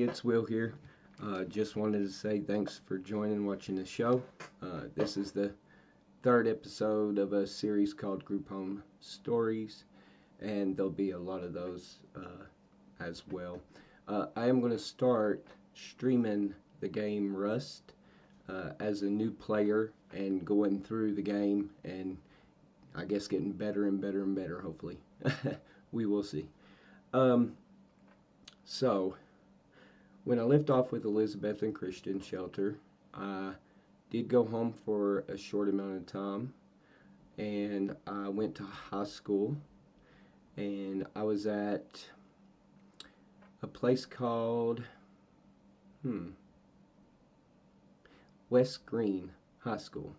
it's Will here. Just wanted to say thanks for joining watching the show. This is the third episode of a series called Group Home Stories, and there'll be a lot of those as well. I am going to start streaming the game Rust as a new player and going through the game and I guess getting better and better and better, hopefully. We will see. Um, so, when I left off with Elizabeth and Christian Shelter, I did go home for a short amount of time, and I went to high school, and I was at a place called West Green High School.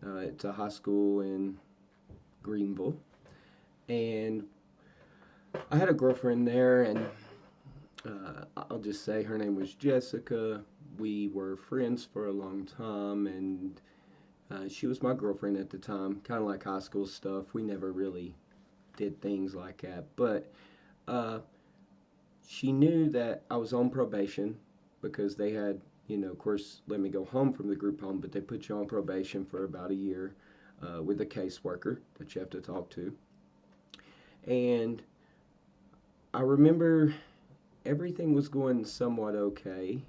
It's a high school in Greenville, and I had a girlfriend there, and I'll just say her name was Jessica. We were friends for a long time, and she was my girlfriend at the time. Kind of like high school stuff. We never really did things like that, but uh, she knew that I was on probation because they had, of course, let me go home from the group home, but they put you on probation for about a year with a caseworker that you have to talk to. And I remember everything was going somewhat okay,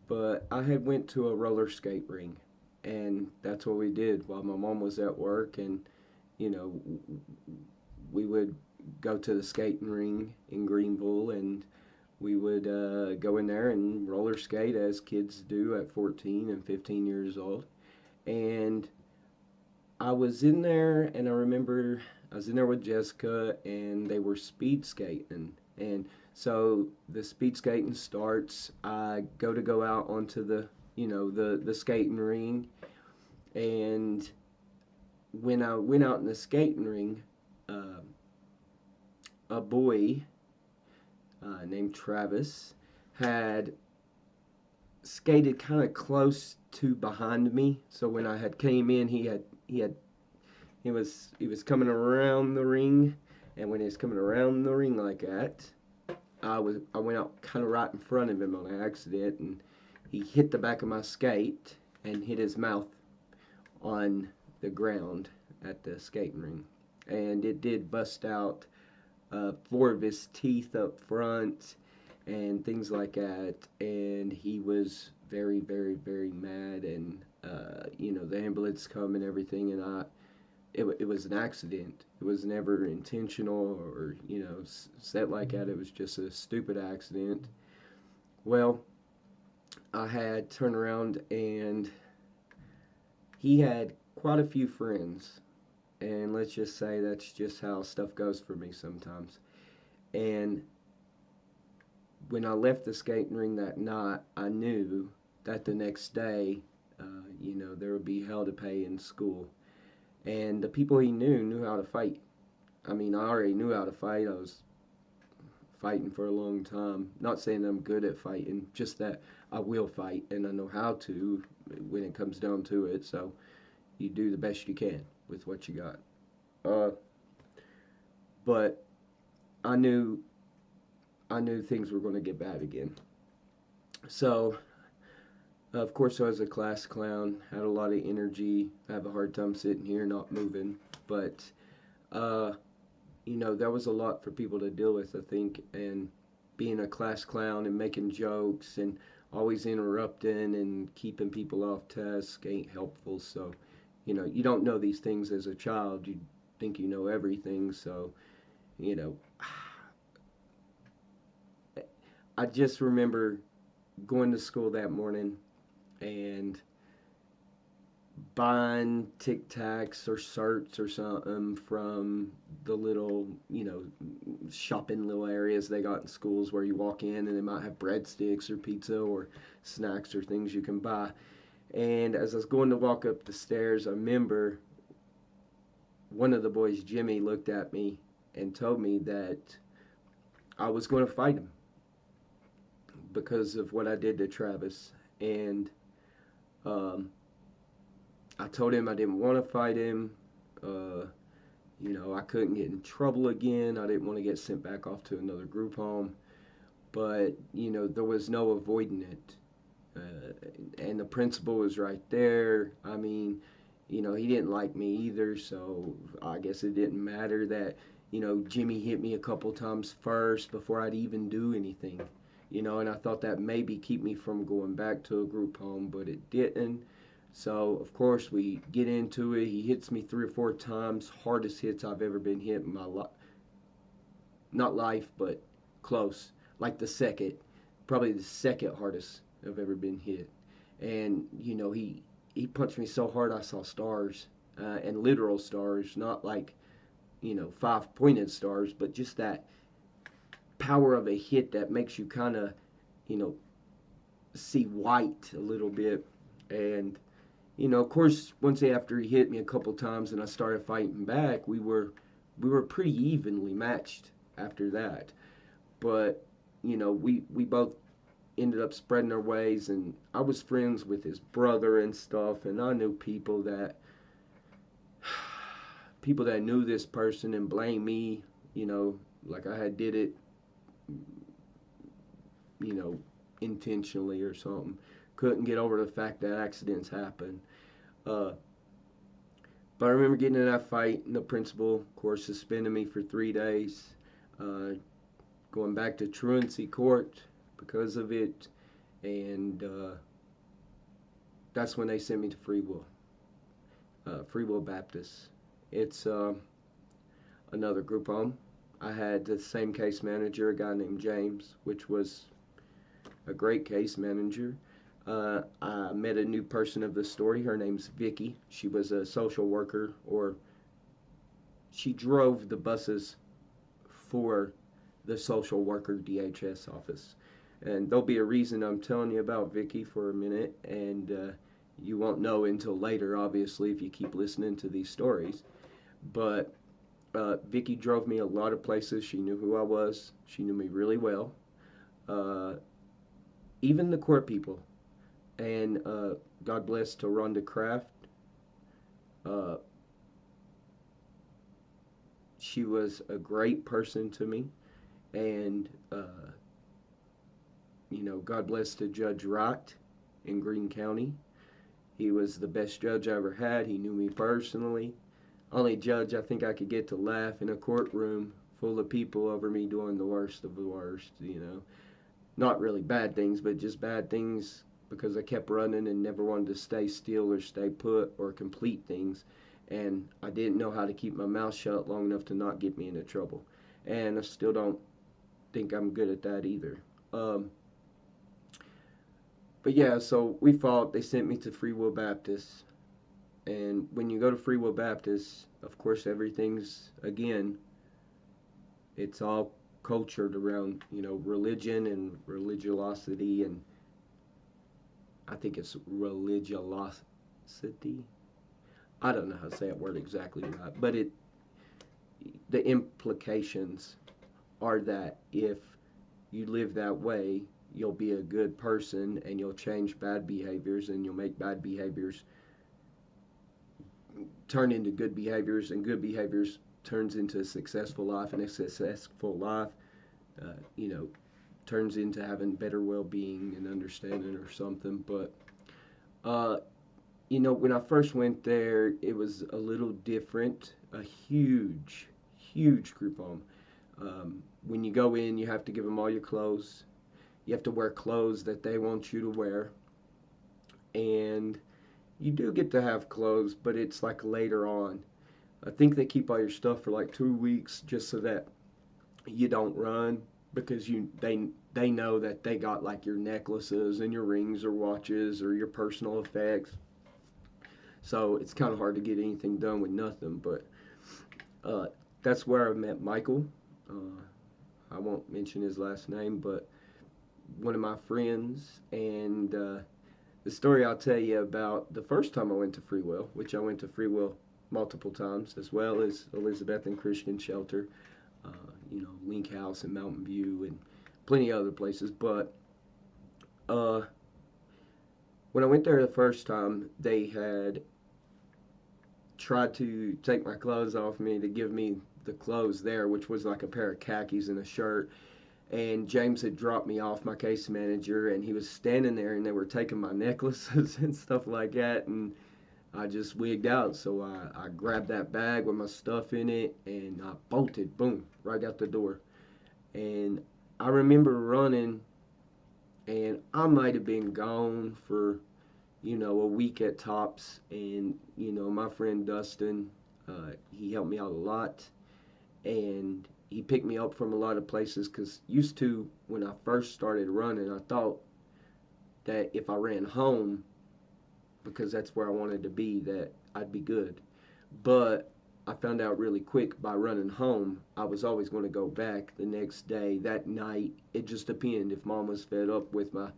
but I had went to a roller skate ring, and that's what we did while my mom was at work, and you know we would go to the skating ring in Greenville, and we would go in there and roller skate as kids do at 14 and 15 years old. And I was in there, and I remember I was in there with Jessica, and they were speed skating. And so the speed skating starts. I go out onto the skating ring, and when I went out in the skating ring, uh, a boy named Travis had skated kind of close to behind me. So when I had came in, he was coming around the ring, and when he was coming around the ring like that, I went out kind of right in front of him on accident, and he hit the back of my skate and hit his mouth on the ground at the skating ring, and it did bust out four of his teeth up front and things like that, and he was very, very, very mad, and the ambulance come and everything, and it was an accident. It was never intentional or set like that. It was just a stupid accident. Well, I had turned around, and he had quite a few friends, and let's just say that's just how stuff goes for me sometimes. And when I left the skating ring that night, I knew that the next day, there would be hell to pay in school. And the people he knew how to fight. I mean, I already knew how to fight. I was fighting for a long time. Not saying I'm good at fighting, just that I will fight and I know how to when it comes down to it. So you do the best you can with what you got. Uh, but I knew things were going to get bad again. So of course, I was a class clown, had a lot of energy. I have a hard time sitting here not moving, but uh, that was a lot for people to deal with, I think, and being a class clown and making jokes and always interrupting and keeping people off task ain't helpful. So, you don't know these things as a child. You think you know everything, so, you know, I just remember going to school that morning and buying Tic Tacs or certs or something from the little, shopping little areas they got in schools where you walk in and they might have breadsticks or pizza or snacks or things you can buy. And as I was going to walk up the stairs, I remember one of the boys, Jimmy, looked at me and told me that I was going to fight him because of what I did to Travis. And I told him I didn't want to fight him. I couldn't get in trouble again. I didn't want to get sent back off to another group home. but there was no avoiding it. And the principal was right there. I mean, he didn't like me either, so I guess it didn't matter that, Jimmy hit me a couple times first before I'd even do anything. And I thought that maybe keep me from going back to a group home, but it didn't. So, of course, we get into it. He hits me 3 or 4 times, hardest hits I've ever been hit in my life. Not life, but close. Like probably the second hardest I've ever been hit. And he punched me so hard I saw stars, and literal stars, not like 5 pointed stars, but just that power of a hit that makes you kind of you know see white a little bit. And of course, once after he hit me a couple times and I started fighting back, we were pretty evenly matched after that. But we both ended up spreading our ways, and I was friends with his brother and stuff, and I knew people that knew this person and blamed me, like I had did it, you know, intentionally or something. Couldn't get over the fact that accidents happen. Uh, but I remember getting in that fight, and the principal, of course, suspended me for 3 days, uh, going back to truancy court because of it, and that's when they sent me to Free Will Baptist. It's another group home. I had the same case manager, a guy named James, which was a great case manager. I met a new person of the story. Her name's Vicky. She was a social worker, or she drove the buses for the social worker DHS office. And there'll be a reason I'm telling you about Vicky for a minute, and you won't know until later, obviously, if you keep listening to these stories. But Vicky drove me a lot of places. She knew who I was. She knew me really well. Uh, Even the court people. And God bless to Rhonda Kraft. Uh, she was a great person to me. And, God bless to Judge Wright in Greene County. He was the best judge I ever had. He knew me personally. Only judge I think I could get to laugh in a courtroom full of people over me doing the worst of the worst. Not really bad things, but just bad things because I kept running and never wanted to stay still or stay put or complete things. And I didn't know how to keep my mouth shut long enough to not get me into trouble. And I still don't think I'm good at that either. But yeah, so we fought. They sent me to Free Will Baptist. And when you go to Free Will Baptist, of course, everything's, again, it's all cultured around, religion and religiosity, and I think it's religiosity. I don't know how to say that word exactly right, but the implications are that if you live that way, you'll be a good person and you'll change bad behaviors and you'll make bad behaviors turn into good behaviors, and good behaviors turns into a successful life, and a successful life uh, you know turns into having better well-being and understanding or something. But when I first went there, it was a little different. A huge group home. When you go in, you have to give them all your clothes. You have to wear clothes that they want you to wear, and you do get to have clothes, but it's like later on. I think they keep all your stuff for like 2 weeks just so that you don't run, because they know that they got like your necklaces and your rings or watches or your personal effects. So it's kind of hard to get anything done with nothing. But uh, that's where I met Michael. I won't mention his last name, but one of my friends. And the story I'll tell you about the first time I went to Free Will, which I went to Free Will multiple times, as well as Elizabeth and Christian Shelter, Link House and Mountain View, and plenty of other places. But when I went there the first time, they had tried to take my clothes off me to give me the clothes there, which was like a pair of khakis and a shirt. and James had dropped me off, my case manager, and he was standing there, and they were taking my necklaces and stuff like that, and I just wigged out. So I grabbed that bag with my stuff in it, and I bolted, boom, right out the door. And I remember running, and I might have been gone for, a week at tops. And, my friend Dustin, he helped me out a lot, and he picked me up from a lot of places because used to, when I first started running, I thought that if I ran home, because that's where I wanted to be, that I'd be good. But I found out really quick by running home, I was always going to go back the next day, that night. It just depended. If mom was fed up with my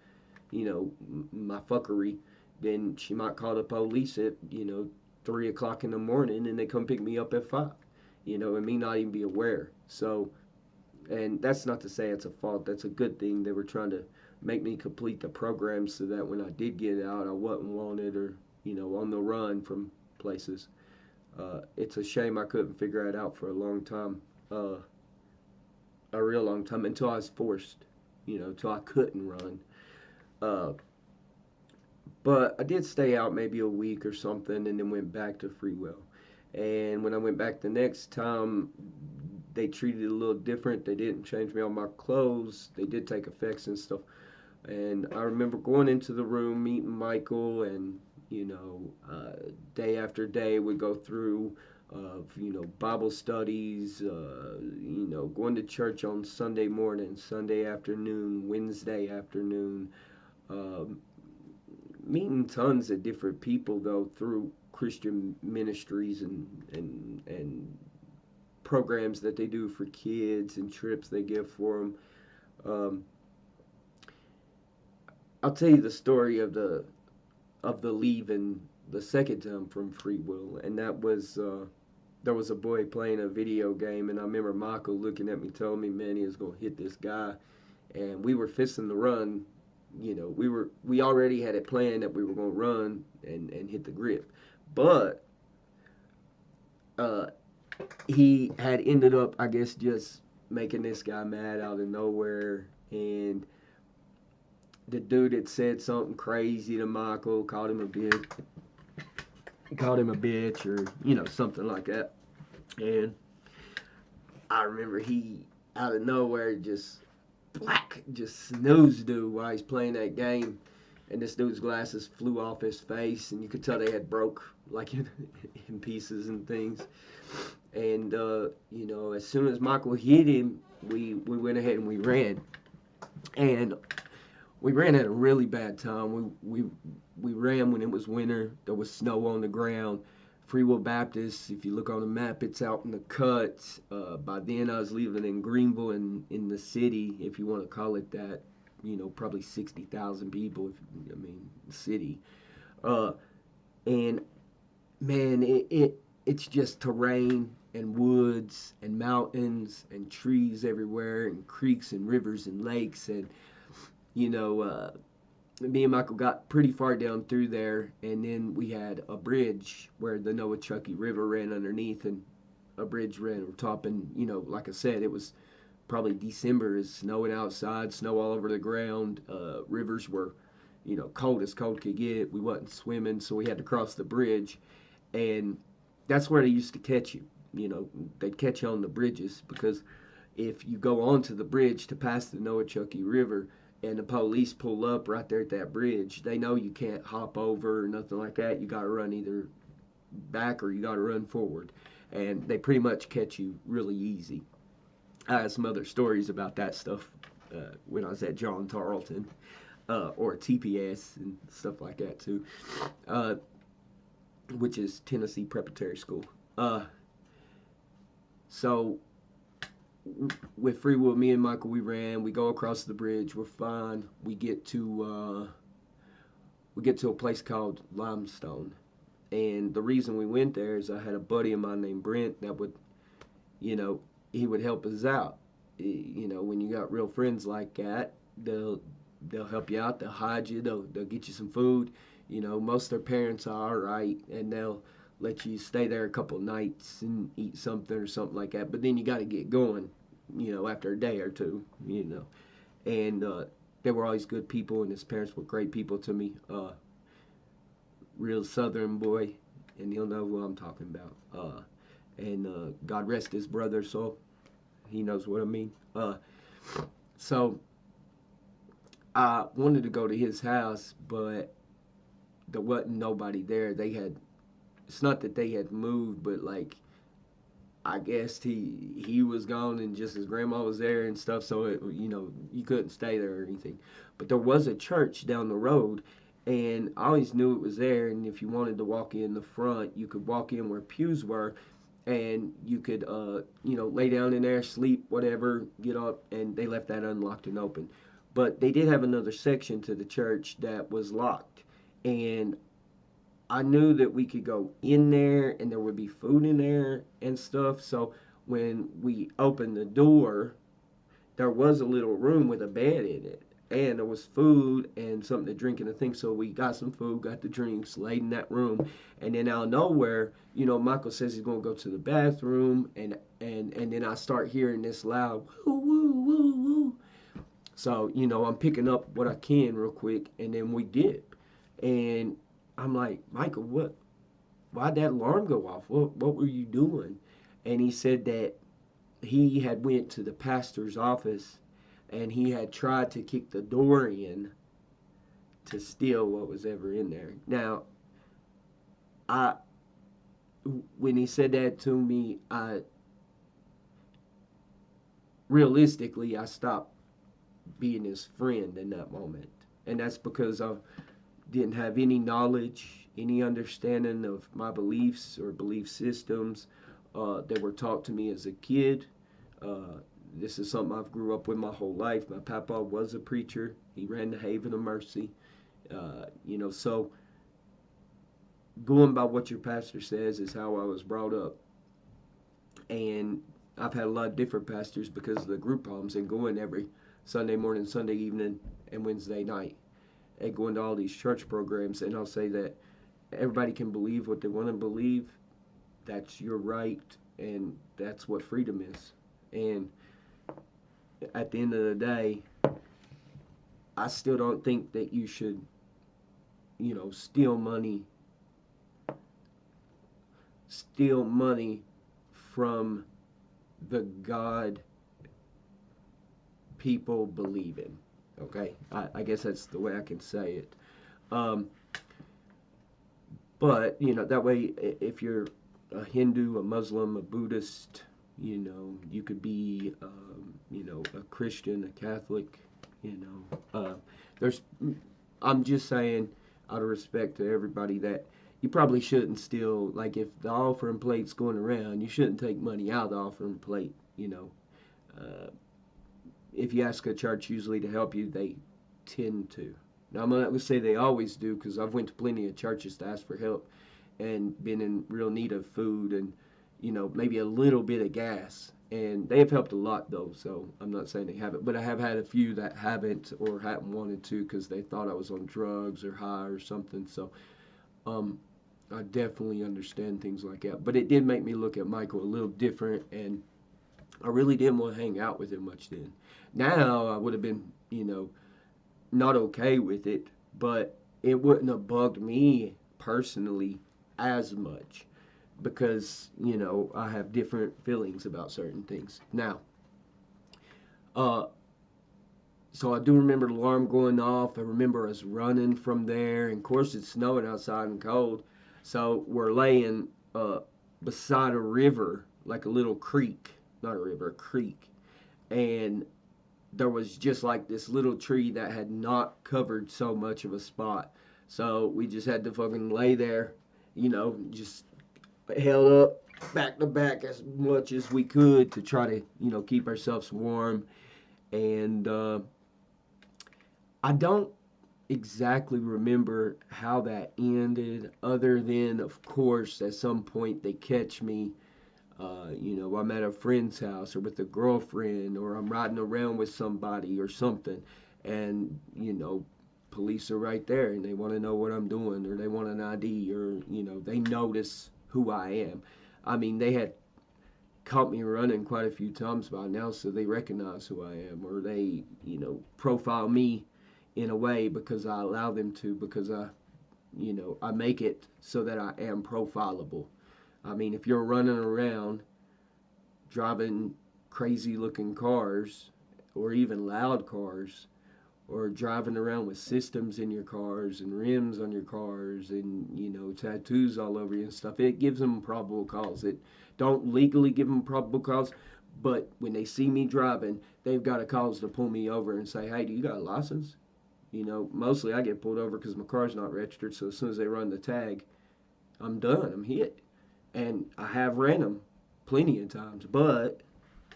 fuckery, then she might call the police at, 3 o'clock in the morning, and they come pick me up at 5, and me not even be aware. So, and that's not to say it's a fault. That's a good thing. They were trying to make me complete the program so that when I did get out, I wasn't wanted or, on the run from places. It's a shame I couldn't figure it out for a long time, a real long time, until I was forced, till I couldn't run. Uh, but I did stay out maybe a week or something, and then went back to free will. And when I went back the next time, they treated it a little different. They didn't change me all my clothes. They did take effects and stuff. And I remember going into the room, meeting Michael, and day after day we go through Bible studies, going to church on Sunday morning, Sunday afternoon, Wednesday afternoon, um, meeting tons of different people though through Christian ministries and programs that they do for kids and trips they give for them. Um, I'll tell you the story of the leaving the second time from free will, and that was there was a boy playing a video game, and I remember Michael looking at me, telling me, "Man, he was gonna hit this guy," and we were fisting the run. We already had it planned that we were gonna run and hit the grip, but uh, he had ended up, I guess, just making this guy mad out of nowhere, and the dude had said something crazy to Michael, called him a bitch, or something like that. And I remember he out of nowhere just snooze dude while he's playing that game, and this dude's glasses flew off his face, and you could tell they had broke like in pieces and things. And as soon as Michael hit him, we went ahead and we ran, and we ran at a really bad time. We ran when it was winter. There was snow on the ground. Free Will Baptist, if you look on the map, it's out in the cut. By then, I was living in Greenville, in the city, if you want to call it that. Probably 60,000 people. City. And man, it's just terrain and woods and mountains and trees everywhere and creeks and rivers and lakes, and me and Michael got pretty far down through there, and then we had a bridge where the Noachucky River ran underneath, and a bridge ran on top. And like I said, it was probably December, it's snowing outside, snow all over the ground. Rivers were, cold as cold could get. We wasn't swimming, so we had to cross the bridge, and that's where they used to catch you. They'd catch you on the bridges, because if you go onto the bridge to pass the Noachucky River, and the police pull up right there at that bridge, they know you can't hop over or nothing like that. You got to run either back or you got to run forward. And they pretty much catch you really easy. I had some other stories about that stuff when I was at John Tarleton or TPS and stuff like that too, which is Tennessee Preparatory School. So with free will, me and Michael, we ran. We go across the bridge. We're fine. We get to a place called Limestone, and the reason we went there is I had a buddy of mine named Brent that would, he would help us out. When you got real friends like that, they'll help you out. They'll hide you. They'll get you some food. Most of their parents are all right, and they'll let you stay there a couple nights and eat something or something like that. But then you got to get going. after a day or two, and they were always good people, and his parents were great people to me. Real Southern boy, and he'll know who I'm talking about. And God rest his brother, so he knows what I mean. So I wanted to go to his house, but there wasn't nobody there. It's not that they had moved, but like, I guess he was gone and just his grandma was there and stuff, so you couldn't stay there or anything. But there was a church down the road, and I always knew it was there. And if you wanted to walk in the front, you could walk in where pews were, and you could lay down in there, sleep, whatever, get up, and they left that unlocked and open. But they did have another section to the church that was locked, and I knew that we could go in there and there would be food in there and stuff. So when we opened the door, there was a little room with a bed in it. And there was food and something to drink and a thing. So we got some food, got the drinks, laid in that room. And then out of nowhere, Michael says he's going to go to the bathroom. And then I start hearing this loud, woo, woo, woo, woo. So, I'm picking up what I can real quick. And then we dip. And I'm like, Michael, why'd that alarm go off? What were you doing? And he said that he had went to the pastor's office and he had tried to kick the door in to steal what was ever in there. Now, when he said that to me, realistically, I stopped being his friend in that moment. And that's because I didn't have any knowledge, any understanding of my beliefs or belief systems that were taught to me as a kid. This is something I've grew up with my whole life. My papa was a preacher. He ran the Haven of Mercy. So going by what your pastor says is how I was brought up. And I've had a lot of different pastors because of the group homes and going every Sunday morning, Sunday evening, and Wednesday night. And going to all these church programs. And I'll say that everybody can believe what they want to believe. That's your right. And that's what freedom is. And at the end of the day, I still don't think that you should, steal money from the God people believe in. Okay? I guess that's the way I can say it. But, that way, if you're a Hindu, a Muslim, a Buddhist, you could be, a Christian, a Catholic, I'm just saying, out of respect to everybody, that you probably shouldn't steal, like if the offering plate's going around, you shouldn't take money out of the offering plate, If you ask a church usually to help you, they tend to. Now, I'm not going to say they always do, because I've went to plenty of churches to ask for help and been in real need of food and, maybe a little bit of gas. And they have helped a lot, though, so I'm not saying they haven't. But I have had a few that haven't or hadn't wanted to because they thought I was on drugs or high or something. So I definitely understand things like that. But it did make me look at Michael a little different, and I really didn't want to hang out with him much then. Now I would have been, not okay with it, but it wouldn't have bugged me personally as much because, I have different feelings about certain things. Now, so I do remember the alarm going off. I remember us running from there, and of course it's snowing outside and cold. So we're laying beside a river, like a little creek, not a river, a creek, and there was just like this little tree that had not covered so much of a spot. So we just had to fucking lay there, just held up back to back as much as we could to try to, keep ourselves warm. And I don't exactly remember how that ended, other than, of course, at some point they catch me. I'm at a friend's house or with a girlfriend, or I'm riding around with somebody or something, and police are right there and they want to know what I'm doing, or they want an ID, or they notice who I am. I mean, they had caught me running quite a few times by now, so they recognize who I am, or they, profile me in a way because I allow them to, because I make it so that I am profilable. I mean, if you're running around driving crazy looking cars, or even loud cars, or driving around with systems in your cars and rims on your cars and tattoos all over you and stuff, it gives them probable cause. It don't legally give them probable cause, but when they see me driving, they've got a cause to pull me over and say, hey, do you got a license? Mostly I get pulled over because my car's not registered, so as soon as they run the tag, I'm done, I'm hit. And I have ran them plenty of times, but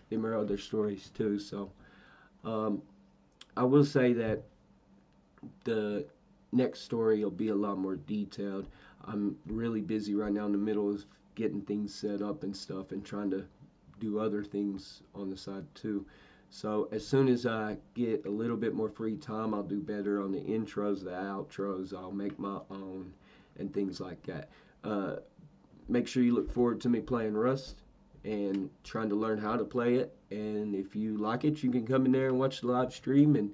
there are other stories too. So um, I will say that the next story will be a lot more detailed. I'm really busy right now in the middle of getting things set up and stuff and trying to do other things on the side too. So as soon as I get a little bit more free time, I'll do better on the intros, the outros. I'll make my own and things like that. Uh, Make sure you look forward to me playing Rust and trying to learn how to play it. And if you like it, you can come in there and watch the live stream and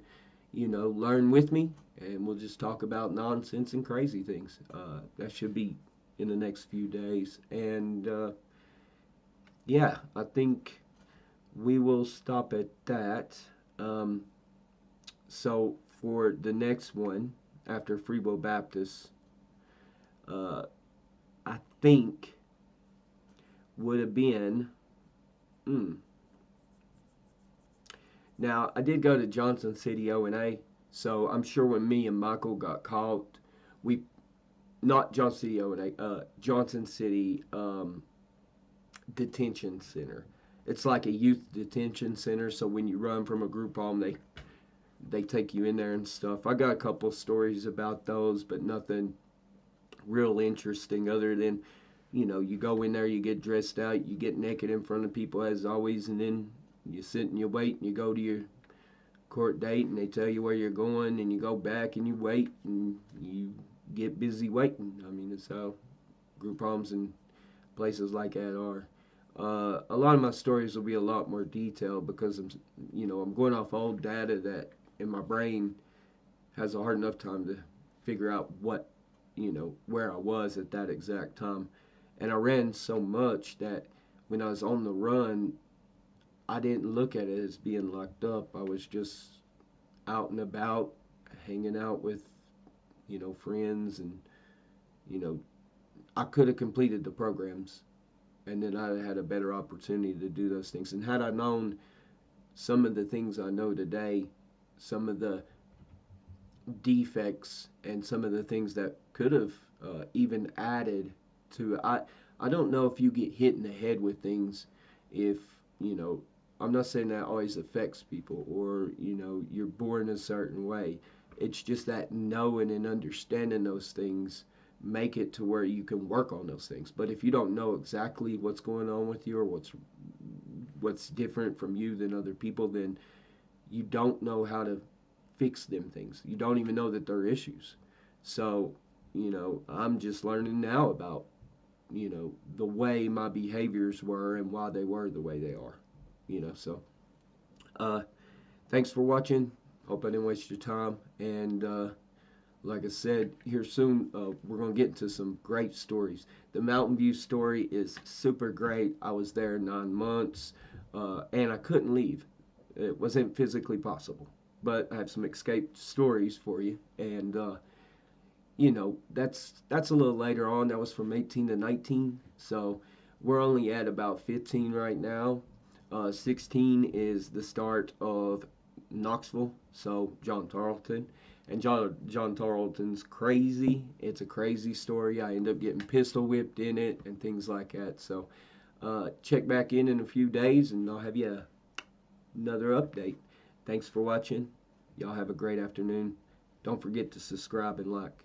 learn with me, and we'll just talk about nonsense and crazy things. That should be in the next few days. And yeah, I think we will stop at that. Um, so for the next one, after Free Will Baptist, uh, I think would have been. Mm, Now, I did go to Johnson City O&A, so I'm sure when me and Michael got caught, we, not Johnson City O&A, Johnson City Detention Center. It's like a youth detention center, so when you run from a group home, they take you in there and stuff. I got a couple stories about those, but nothing real interesting other than, you go in there, you get dressed out, you get naked in front of people as always, and then you sit and you wait and you go to your court date and they tell you where you're going and you go back and you wait and you get busy waiting. I mean, it's how group homes and places like that are. A lot of my stories will be a lot more detailed because I'm going off old data that in my brain has a hard enough time to figure out where I was at that exact time. And I ran so much that when I was on the run, I didn't look at it as being locked up. I was just out and about, hanging out with, friends, and, I could have completed the programs, and then I had a better opportunity to do those things. And had I known some of the things I know today, some of the defects and some of the things that could have even added to I don't know if you get hit in the head with things if I'm not saying that always affects people, or you're born a certain way. It's just that knowing and understanding those things make it to where you can work on those things. But if you don't know exactly what's going on with you, or what's different from you than other people, then you don't know how to fix them things. You don't even know that they're issues. So, I'm just learning now about, the way my behaviors were and why they were the way they are. So thanks for watching. Hope I didn't waste your time. And like I said, here soon we're going to get into some great stories. The Mountain View story is super great. I was there 9 months and I couldn't leave. It wasn't physically possible. But I have some escape stories for you. And that's a little later on. That was from 18 to 19. So we're only at about 15 right now. 16 is the start of Knoxville, so John Tarleton. And John Tarleton's crazy. It's a crazy story. I end up getting pistol whipped in it and things like that. So check back in a few days and I'll have you another update. Thanks for watching. Y'all have a great afternoon. Don't forget to subscribe and like.